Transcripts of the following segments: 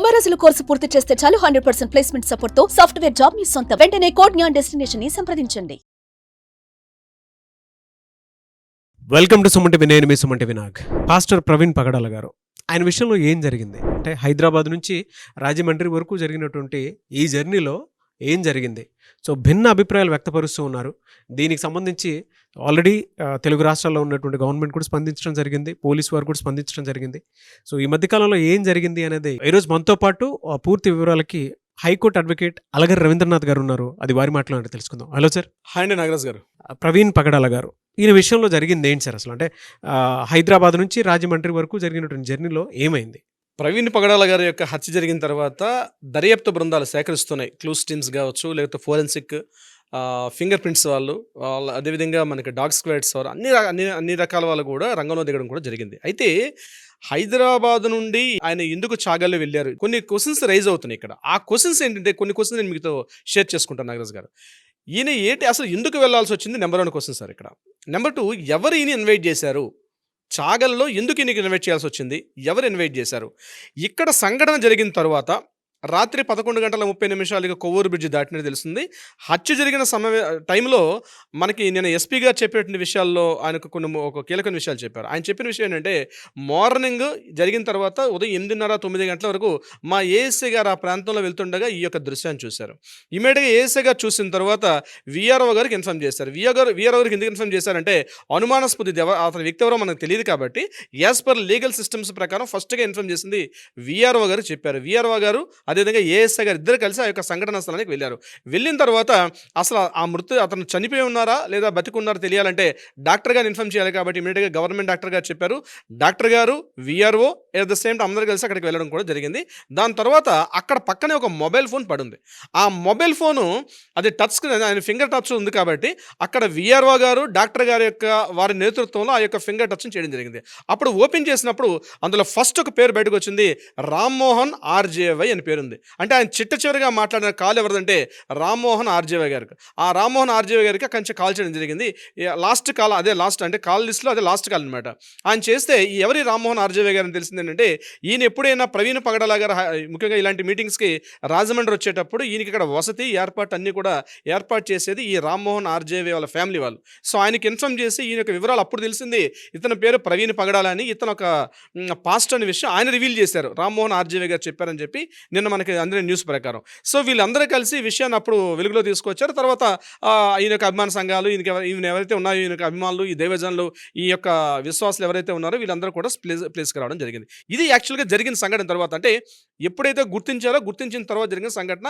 90 రోజుల కోర్సు పూర్తి చేస్తే చాలు 100% ప్లేస్మెంట్ సపోర్ట్ తో సాఫ్ట్వేర్ జాబ్ మీ సొంతం. వెంటనే కోడ్ జ్ఞాన్ డెస్టినేషన్ ని సంప్రదించండి. Welcome to Suman TV. నేను మీ సుమన్ టీవీ నాగ్. పాస్టర్ ప్రవీణ్ పగడాల గారు, ఆయన విషయంలో ఏం జరిగింది అంటే హైదరాబాద్ నుంచి రాజమండ్రి వరకు జరిగినటువంటి ఈ జర్నీలో ఏం జరిగింది? సో భిన్న అభిప్రాయాలు వ్యక్తపరుస్తూ ఉన్నారు. దీనికి సంబంధించి ఆల్రెడీ తెలుగు రాష్ట్రాల్లో ఉన్నటువంటి గవర్నమెంట్ కూడా స్పందించడం జరిగింది, పోలీసు వారు కూడా స్పందించడం జరిగింది. సో ఈ మధ్యకాలంలో ఏం జరిగింది అనేది ఈరోజు మనతో పాటు పూర్తి వివరాలకి హైకోర్టు అడ్వకేట్ అలగర్ రవీంద్రనాథ్ గారు ఉన్నారు. అది వారి మాట్లాడి తెలుసుకుందాం. Hello sir. హాయ్ అండి నాగరాజ్ గారు. ప్రవీణ్ పగడాల గారు, ఈయన విషయంలో జరిగింది ఏంటి సార్? అసలు అంటే హైదరాబాద్ నుంచి రాజమండ్రి వరకు జరిగినటువంటి జర్నీలో ఏమైంది? ప్రవీణ్ పగడాల గారి యొక్క హత్య జరిగిన తర్వాత దర్యాప్తు బృందాలు సేకరిస్తున్నాయి. క్లూస్ టీమ్స్ కావచ్చు, లేకపోతే ఫోరెన్సిక్ ఫింగర్ ప్రింట్స్ వాళ్ళు, అదేవిధంగా మనకి డాగ్ స్క్వాడ్స్ వారు, అన్ని రకాల వాళ్ళు కూడా రంగంలో దిగడం కూడా జరిగింది. అయితే హైదరాబాద్ నుండి ఆయన ఎందుకు చాగల్లో వెళ్ళారు, కొన్ని క్వశ్చన్స్ రైజ్ అవుతున్నాయి ఇక్కడ. ఆ క్వశ్చన్స్ ఏంటంటే కొన్ని క్వశ్చన్స్ నేను మీతో షేర్ చేసుకుంటాను నాగరాజ్ గారు. ఈయన ఏంటి అసలు ఎందుకు వెళ్లాల్సి వచ్చింది? నెంబర్ 1 క్వశ్చన్ సార్ ఇక్కడ. నెంబర్ 2, ఎవరు ఈయన ఇన్వైట్ చేశారు? చాగల్లో ఎందుకు ఈయనకి ఇన్వైట్ చేయాల్సి వచ్చింది? ఎవరు ఇన్వైట్ చేశారు? ఇక్కడ సంఘటన జరిగిన తర్వాత రాత్రి 11:30 కొవ్వూరు బ్రిడ్జ్ దాటినట్టు తెలుస్తుంది. హత్య జరిగిన టైంలో మనకి నేను ఎస్పీ గారు చెప్పేటువంటి విషయాల్లో ఆయనకు ఒక కీలకమైన విషయాలు చెప్పారు. ఆయన చెప్పిన విషయం ఏంటంటే, మార్నింగ్ జరిగిన తర్వాత ఉదయం 8:30-9 గంటల వరకు మా ఏఎస్ఐ గారు ఆ ప్రాంతంలో వెళ్తుండగా ఈ యొక్క దృశ్యాన్ని చూశారు. ఇమీడియట్గా ఏఎస్ఐ గారు చూసిన తర్వాత విఆర్ఓ గారికి ఇన్ఫార్మ్ చేశారు. విఆర్ఓ గారికి ఎందుకు ఇన్ఫార్మ్ చేశారంటే, అనుమానాస్పద అతని వ్యక్తి ఎవరో మనకు తెలియదు కాబట్టి యాజ్ పర్ లీగల్ సిస్టమ్స్ ప్రకారం ఫస్ట్గా ఇన్ఫార్మ్ చేసింది విఆర్ఓ గారు చెప్పారు. విఆర్ఓ గారు అదేవిధంగా ఏఎస్ఐ గారు ఇద్దరు కలిసి ఆ యొక్క సంఘటన స్థలానికి వెళ్ళారు. వెళ్ళిన తర్వాత అసలు అతను చనిపోయి ఉన్నారా లేదా బతికున్నారా తెలియాలంటే డాక్టర్ గారు ఇన్ఫార్మ్ చేయాలి కాబట్టి ఇమీడియట్గా గవర్నమెంట్ డాక్టర్ గారు చెప్పారు. డాక్టర్ గారు, VRO at the same time అందరూ కలిసి అక్కడికి వెళ్ళడం కూడా జరిగింది. దాని తర్వాత అక్కడ పక్కనే ఒక మొబైల్ ఫోన్ పడుంది. ఆ మొబైల్ ఫోను అది టచ్ స్క్రీన్, ఆయన ఫింగర్ టచ్ ఉంది కాబట్టి అక్కడ విఆర్ఓ గారు, డాక్టర్ గారి యొక్క వారి నేతృత్వంలో ఆ యొక్క ఫింగర్ టచ్ని చేయడం జరిగింది. అప్పుడు ఓపెన్ చేసినప్పుడు అందులో ఫస్ట్ ఒక పేరు బయటకు వచ్చింది, రామ్మోహన్ ఆర్జేవై అని పేరు ఉంది. అంటే ఆయన చిట్ట చివరిగా మాట్లాడిన కాల్ ఎవరిదంటే రామ్మోహన్ ఆర్జేవై గారికి. ఆ రామ్మోహన్ ఆర్జేవై గారికి కొంచెం కాల్ చేయడం జరిగింది. లాస్ట్ కాల్, అదే లాస్ట్ అంటే కాల్ లిస్ట్లో అదే లాస్ట్ కాల్ అనమాట. ఆయన చేస్తే ఎవరి రామ్మోహన్ ఆర్జేవై గారిని తెలిసింది ఏంటంటే, ఈయన ఎప్పుడైనా ప్రవీణ్ పగడాల గారు ముఖ్యంగా ఇలాంటి మీటింగ్స్కి రాజమండ్రి వచ్చేటప్పుడు ఈయనకి ఇక్కడ వసతి ఏర్పాటు అన్నీ కూడా ఏర్పాటు చేసేది ఈ రామ్మోహన్ ఆర్జేవై వాళ్ళ ఫ్యామిలీ వాళ్ళు. సో ఆయనకి ఇన్ఫార్మ్ చేసి ఈయన యొక్క వివరాలు అప్పుడు తెలిసింది, ఇతని పేరు ప్రవీణ్ పగడాల అని, ఇతను ఒక పాస్ట్ అనే విషయం ఆయన రివీల్ చేశారు. రామ్మోహన్ ఆర్జేవై గారు చెప్పారని చెప్పి నిన్న మనకి అందరి న్యూస్ ప్రకారం. సో వీళ్ళందరూ కలిసి ఈ విషయాన్ని అప్పుడు వెలుగులో తీసుకొచ్చారు. తర్వాత ఈయన యొక్క అభిమాన సంఘాలు, ఈయన ఎవరైతే ఉన్నారో, ఈయన యొక్క అభిమానులు, ఈ దైవజనులు, ఈ యొక్క విశ్వాసులు ఎవరైతే ఉన్నారో వీళ్ళందరూ కూడా ప్లేస్కి రావడం జరిగింది. ఇది యాక్చువల్గా జరిగిన సంఘటన తర్వాత, అంటే ఎప్పుడైతే గుర్తించిన తర్వాత జరిగిన సంఘటన.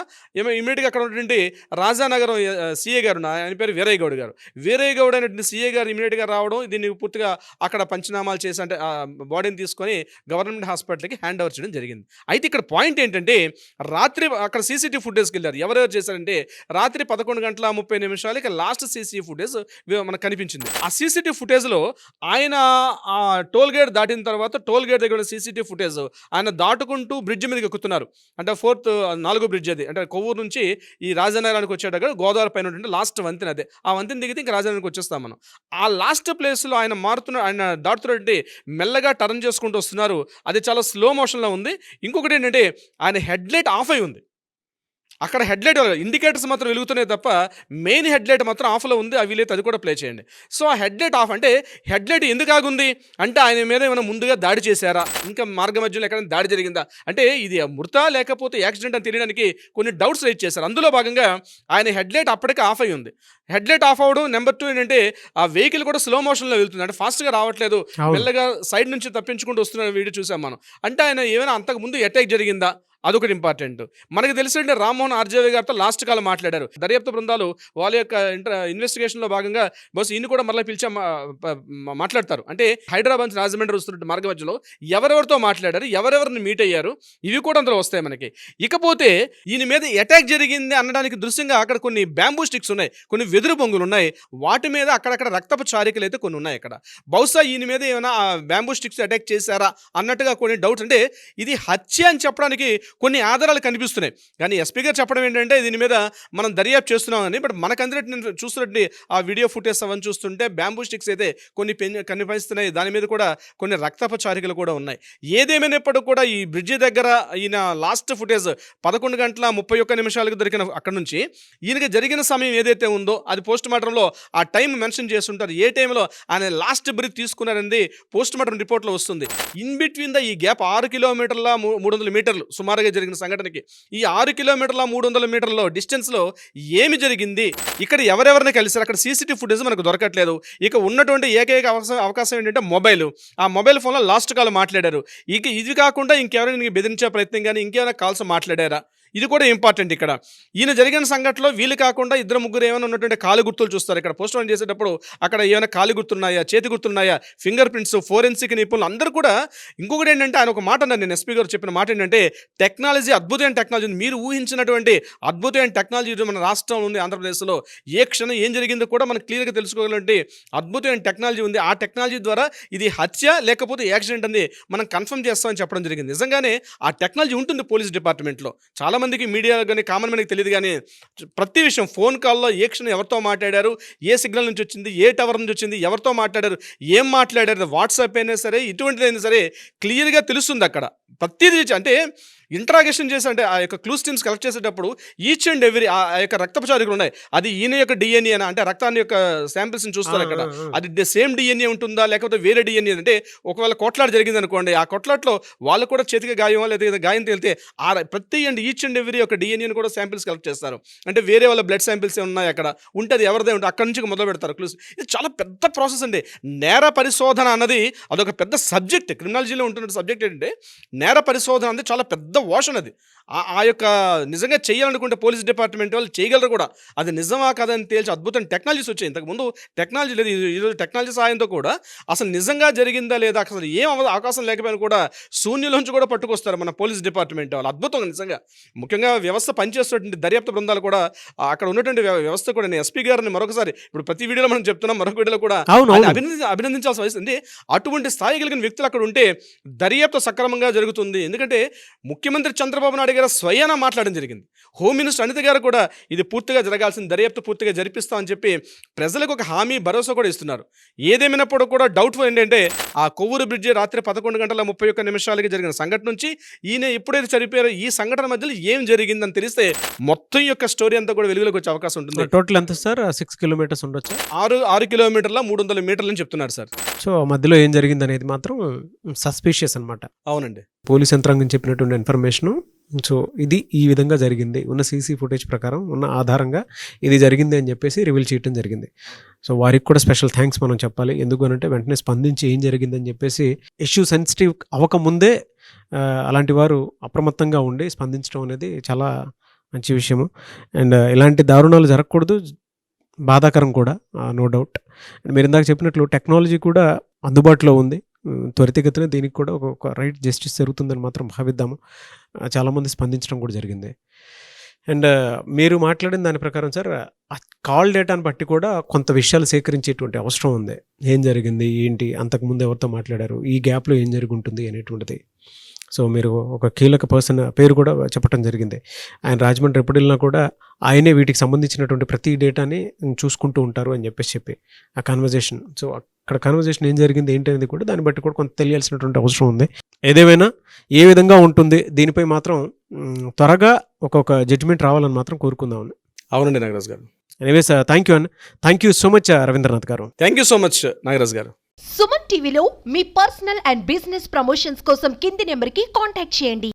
ఇమీడియట్గా అక్కడ ఉన్నటువంటి రాజానగరం సిఏ గారు, ఆయన పేరు వీరయ్య గౌడ్ గారు. వీరయ్య గౌడ్ అనేటువంటి సిఏ గారు ఇమీడియట్గా రావడం, దీన్ని పూర్తిగా అక్కడ పంచనామాలు చేసి అంటే బాడీని తీసుకొని గవర్నమెంట్ హాస్పిటల్కి హ్యాండ్ ఓవర్ చేయడం జరిగింది. అయితే ఇక్కడ పాయింట్ ఏంటంటే, రాత్రి అక్కడ సీసీటీవీ ఫుటేజ్కి వెళ్ళారు. ఎవరెవరు చేశారంటే, రాత్రి 11:30 లాస్ట్ సీసీటీవీ ఫుటేజ్ మనకు కనిపించింది. ఆ సీసీటీవీ ఫుటేజ్లో ఆయన ఆ టోల్ గేట్ దాటిన తర్వాత టోల్ గేట్ దగ్గర సీసీటీవీ ఫుటేజ్ ఆయన దాటుకుంటూ బ్రిడ్జ్ మీదకి ఎక్కుతున్నారు. అంటే 4వ బ్రిడ్జ్ అది, అంటే కొవ్వూరు నుంచి ఈ రాజనగరానికి వచ్చేటప్పుడు గోదావరి పైన ఉంటుంది లాస్ట్ వంతెన. అదే ఆ వంతెన దిగితే ఇంకా రాజనగరానికి వచ్చేస్తాం మనం. ఆ లాస్ట్ ప్లేస్లో ఆయన దాటుతున్నట్టు మెల్లగా టర్న్ చేసుకుంటూ వస్తున్నారు. అది చాలా స్లో మోషన్లో ఉంది. ఇంకొకటి ఏంటంటే, ఆయన హెడ్లైట్ ఆఫ్ అయి ఉంది. అక్కడ హెడ్లైట్ ఇండికేటర్స్ మాత్రం వెలుగుతున్నాయి తప్ప మెయిన్ హెడ్లైట్ మాత్రం ఆఫ్లో ఉంది. అవి లేదు, అది కూడా ప్లే చేయండి. సో ఆ హెడ్లైట్ ఆఫ్ అంటే, హెడ్లైట్ ఎందుకు ఆగుంది అంటే, ఆయన మీద ఏమైనా ముందుగా దాడి చేశారా, ఇంకా మార్గ మధ్యలో ఎక్కడైనా దాడి జరిగిందా, అంటే ఇది మృత లేకపోతే యాక్సిడెంట్ అని తెలియడానికి కొన్ని డౌట్స్ రైజ్ చేశారు. అందులో భాగంగా ఆయన హెడ్లైట్ అప్పటికే ఆఫ్ అయి ఉంది. హెడ్లైట్ ఆఫ్ అవ్వడం, నెంబర్ 2 ఏంటంటే ఆ వెహికల్ కూడా స్లో మోషన్లో వెళ్తుంది. అంటే ఫాస్ట్గా రావట్లేదు, మెల్లగా సైడ్ నుంచి తప్పించుకుంటూ వస్తున్న వీడియో చూసాం మనం. అంటే ఆయన ఏమైనా అంతకుముందు అటాక్ జరిగిందా, అదొకటి ఇంపార్టెంట్. మనకు తెలిసింటే రామ్మోహన్ ఆర్జేవై గారితో లాస్ట్ కాల్ మాట్లాడారు. దర్యాప్తు బృందాలు వాళ్ళ యొక్క ఇన్వెస్టిగేషన్లో భాగంగా బస్ ఈయన కూడా మళ్ళీ పిలిచి మాట్లాడతారు. అంటే హైదరాబాద్ నుంచి రాజమండ్రి వస్తున్న మార్గ మధ్యలో ఎవరెవరితో మాట్లాడారు, ఎవరెవరిని మీట్ అయ్యారు, ఇవి కూడా అందులో వస్తాయి మనకి. ఇకపోతే ఈయన మీద అటాక్ జరిగింది అనడానికి దృశ్యంగా అక్కడ కొన్ని బ్యాంబూ స్టిక్స్ ఉన్నాయి, కొన్ని వెదురు బొంగులు ఉన్నాయి. వాటి మీద అక్కడక్కడ రక్తపు చారికలు అయితే కొన్ని ఉన్నాయి. అక్కడ బహుశా ఈయన మీద ఏమైనా బ్యాంబూ స్టిక్స్ అటాక్ చేశారా అన్నట్టుగా కొన్ని డౌట్స్. అంటే ఇది హత్య అని చెప్పడానికి కొన్ని ఆధారాలు కనిపిస్తున్నాయి. కానీ ఎస్పీ గారు చెప్పడం ఏంటంటే దీని మీద మనం దర్యాప్తు చేస్తున్నామని. బట్ మనకందరికీ నేను చూస్తున్నట్టు ఆ వీడియో ఫుటేజ్ అవన్నీ చూస్తుంటే బ్యాంబూ స్టిక్స్ అయితే కొన్ని కనిపిస్తున్నాయి. దాని మీద కూడా కొన్ని రక్తపు చారికలు కూడా ఉన్నాయి. ఏదేమైనప్పుడు కూడా ఈ బ్రిడ్జి దగ్గర ఈయన లాస్ట్ ఫుటేజ్ 11:31 దొరికిన అక్కడ నుంచి ఈయనకి జరిగిన సమయం ఏదైతే ఉందో అది పోస్ట్ మార్టంలో ఆ టైం మెన్షన్ చేస్తుంటారు. ఏ టైంలో ఆయన లాస్ట్ బ్రీత్ తీసుకున్నారనేది పోస్ట్ మార్టం రిపోర్ట్లో వస్తుంది. ఇన్ బిట్వీన్ ఈ గ్యాప్ 6 కిలోమీటర్ల 300 మీటర్లు సుమారుగా జరిగిన సంఘటనకి ఈ 6 కిలోమీటర్ల 300 మీటర్ల డిస్టెన్స్లో ఏమి జరిగింది, ఇక్కడ ఎవరెవరిని కలిసారు, అక్కడ సీసీటీవీ ఫుటేజ్ మనకు దొరకట్లేదు. ఇక ఉన్నటువంటి ఏకైక అవకాశం ఏంటంటే మొబైల్. ఆ మొబైల్ ఫోన్లో లాస్ట్ కాల్ మాట్లాడారు. ఇక ఇది కాకుండా ఇంకెవరైనా బెదిరించే ప్రయత్నం కానీ ఇంకేమైనా కాల్స్ మాట్లాడారా, ఇది కూడా ఇంపార్టెంట్. ఇక్కడ ఈయన జరిగిన సంఘటనలో వీళ్ళు కాకుండా 2-3 ఏమైనా ఉన్నటువంటి కాలు గుర్తులు చూస్తారు. ఇక్కడ పోస్ట్ మార్టం చేసేటప్పుడు అక్కడ ఏమైనా కాలు గుర్తున్నాయా, చేతి గుర్తున్నాయా, ఫింగర్ ప్రింట్స్, ఫోరెన్సిక్ నిపుణులు అందరూ కూడా. ఇంకొకటి ఏంటంటే ఆయన ఒక మాట అన్నారు, నేను ఎస్పీ గారు చెప్పిన మాట ఏంటంటే టెక్నాలజీ అద్భుతమైన టెక్నాలజీ ఉంది. మీరు ఊహించినటువంటి అద్భుతమైన టెక్నాలజీ మన రాష్ట్రంలో ఉంది, ఆంధ్రప్రదేశ్లో. ఏ క్షణం ఏం జరిగిందో కూడా మనకు క్లియర్గా తెలుసుకోగలంటే అద్భుతమైన టెక్నాలజీ ఉంది. ఆ టెక్నాలజీ ద్వారా ఇది హత్య లేకపోతే యాక్సిడెంట్ అని మనం కన్ఫర్మ్ చేస్తామని చెప్పడం జరిగింది. నిజంగానే ఆ టెక్నాలజీ ఉంటుంది పోలీస్ డిపార్ట్మెంట్లో. చాలా మందికి మీడియా కానీ కామన్ మనకి తెలియదు. కానీ ప్రతి విషయం ఫోన్ కాల్లో ఏ క్షణం ఎవరితో మాట్లాడారు, ఏ సిగ్నల్ నుంచి వచ్చింది, ఏ టవర్ నుంచి వచ్చింది, ఎవరితో మాట్లాడారు, ఏం మాట్లాడారు, వాట్సాప్ అయినా సరే ఇటువంటిదైనా సరే క్లియర్గా తెలుస్తుంది. అక్కడ ప్రతిదీ అంటే ఇంట్రాగేషన్ చేసి అంటే ఆ యొక్క క్లూస్ టీమ్స్ కలెక్ట్ చేసేటప్పుడు ఈచ్ అండ్ ఎవ్రీ ఆ యొక్క రక్తపు చారికలు ఉన్నాయి. అది ఈయన యొక్క డిఎన్ఏ అంటే రక్తాన్ని యొక్క శాంపిల్స్ని చూస్తారు. అక్కడ అది సేమ్ డిఎన్ఏ ఉంటుందా లేకపోతే వేరే డిఎన్ఏ అంటే ఒకవేళ కొట్లాట జరిగింది అనుకోండి, ఆ కొట్లాట్లో వాళ్ళు కూడా చేతికి గాయం లేదా గాయం తేలితే ఆ ప్రతి అండ్ ఈచ్ అండ్ ఎవ్రీ యొక్క డిఎన్ఏని కూడా శాంపిల్స్ కలెక్ట్ చేస్తారు. అంటే వేరే వాళ్ళ బ్లడ్ శాంపిల్స్ ఉన్నాయి అక్కడ ఉంటే అది ఎవరిదే ఉంటే అక్కడి నుంచి మొదలు పెడతారు క్లూస్. ఇది చాలా పెద్ద ప్రాసెస్ అండి. నేర పరిశోధన అన్నది అదొక పెద్ద సబ్జెక్ట్. క్రిమినాలజీలో ఉంటున్న సబ్జెక్ట్ ఏంటంటే నేర పరిశోధన అనేది చాలా పెద్ద వాషన్. అది ఆ యొక్క నిజంగా చేయాలనుకుంటే పోలీస్ డిపార్ట్మెంట్ వాళ్ళు చేయగలరు కూడా. అది నిజమా కాదని తేల్చి అద్భుతం టెక్నాలజీస్ వచ్చాయి. ఇంతకుముందు టెక్నాలజీ లేదు. ఈరోజు టెక్నాలజీ సహాయంతో కూడా అసలు నిజంగా జరిగిందా లేదా, అసలు ఏం అవకాశం లేకపోయినా కూడా శూన్యులోంచి కూడా పట్టుకొస్తారు మన పోలీస్ డిపార్ట్మెంట్ వాళ్ళు. అద్భుతం నిజంగా. ముఖ్యంగా వ్యవస్థ పనిచేస్తున్నటువంటి దర్యాప్తు బృందాలు కూడా అక్కడ ఉన్నటువంటి వ్యవస్థ కూడా. నేను ఎస్పీ గారిని మరొకసారి ఇప్పుడు ప్రతి వీడియోలో మనం చెప్తున్నాం, మరొక వీడియోలో కూడా అభినందించాల్సిన వస్తుంది. అటువంటి స్థాయి కలిగిన వ్యక్తులు అక్కడ ఉంటే దర్యాప్తు సక్రమంగా జరుగుతుంది. ఎందుకంటే ముఖ్యమంత్రి చంద్రబాబు నాయుడు గారు స్వయానా మాట్లాడడం జరిగింది. హోమ్ మినిస్టర్ అనిత గారు కూడా ఇది పూర్తిగా జరగాల్సిన దర్యాప్తు పూర్తిగా జరిపిస్తామని చెప్పి ప్రజలకు ఒక హామీ భరోసా కూడా ఇస్తున్నారు. ఏదేమైనప్పుడు కూడా డౌట్ఫుల్ ఏంటంటే ఆ కొవ్వూరు బ్రిడ్జి రాత్రి 11:31 జరిగిన సంఘటన నుంచి ఈయన ఎప్పుడైతే చనిపోయారో ఈ సంఘటన మధ్యలో ఏం జరిగిందని తెలిస్తే మొత్తం యొక్క స్టోరీ అంతా కూడా వెలుగులోకి వచ్చే అవకాశం ఉంటుంది. టోటల్ ఎంత సార్? 6 కిలోమీటర్స్ ఉండొచ్చు. 6 కిలోమీటర్ల 300 మీటర్లు అని చెప్తున్నారు సార్. సో మధ్యలో ఏం జరిగింది అనేది మాత్రం సస్పీషియస్ అనమాట. అవునండి. పోలీస్ యంత్రాంగం చెప్పినటువంటి ఇన్ఫర్మేషను. సో ఇది ఈ విధంగా జరిగింది, ఉన్న సీసీ ఫుటేజ్ ప్రకారం ఉన్న ఆధారంగా ఇది జరిగింది అని చెప్పేసి రివీల్ చేయడం జరిగింది. సో వారికి కూడా స్పెషల్ థ్యాంక్స్ మనం చెప్పాలి. ఎందుకు అనంటే వెంటనే స్పందించి ఏం జరిగిందని చెప్పేసి ఇష్యూ సెన్సిటివ్ అవ్వకముందే అలాంటి వారు అప్రమత్తంగా ఉండి స్పందించడం అనేది చాలా మంచి విషయము. అండ్ ఇలాంటి దారుణాలు జరగకూడదు, బాధాకరం కూడా, నో డౌట్. అండ్ మీరు ఇందాక చెప్పినట్లు టెక్నాలజీ కూడా అందుబాటులో ఉంది. త్వరితగతిన దీనికి కూడా ఒక రైట్ జస్టిస్ జరుగుతుందని మాత్రం భావిద్దాము. చాలామంది స్పందించడం కూడా జరిగింది. అండ్ మీరు మాట్లాడిన దాని ప్రకారం సార్ కాల్ డేటాను బట్టి కూడా కొంత విషయాలు సేకరించేటువంటి అవసరం ఉంది. ఏం జరిగింది, ఏంటి, అంతకుముందు ఎవరితో మాట్లాడారు, ఈ గ్యాప్లో ఏం జరిగి ఉంటుంది అనేటువంటిది. సో మీరు ఒక కీలక పర్సన్ పేరు కూడా చెప్పడం జరిగింది. ఆయన రాజమండ్రి ఎప్పుడు వెళ్ళినా కూడా ఆయనే వీటికి సంబంధించినటువంటి ప్రతి డేటాని చూసుకుంటూ ఉంటారు అని చెప్పి ఆ కన్వర్జేషన్. సో అక్కడ కన్వర్జేషన్ ఏం జరిగింది ఏంటి అనేది కూడా దాన్ని బట్టి కూడా కొంత తెలియాల్సినటువంటి అవసరం ఉంది. ఏదేమైనా ఏ విధంగా ఉంటుంది దీనిపై మాత్రం త్వరగా ఒక జడ్జిమెంట్ రావాలని మాత్రం కోరుకుందాం. అవునండి Nagaraj garu. Anyways thank you అన్న. Thank you so much Ravindranath garu. Thank you so much Nagaraj garu. Suman టీవీలో మీ పర్సనల్ అండ్ బిజినెస్ ప్రమోషన్స్ కోసం కింది నెంబర్కి కాంటాక్ట్ చేయండి.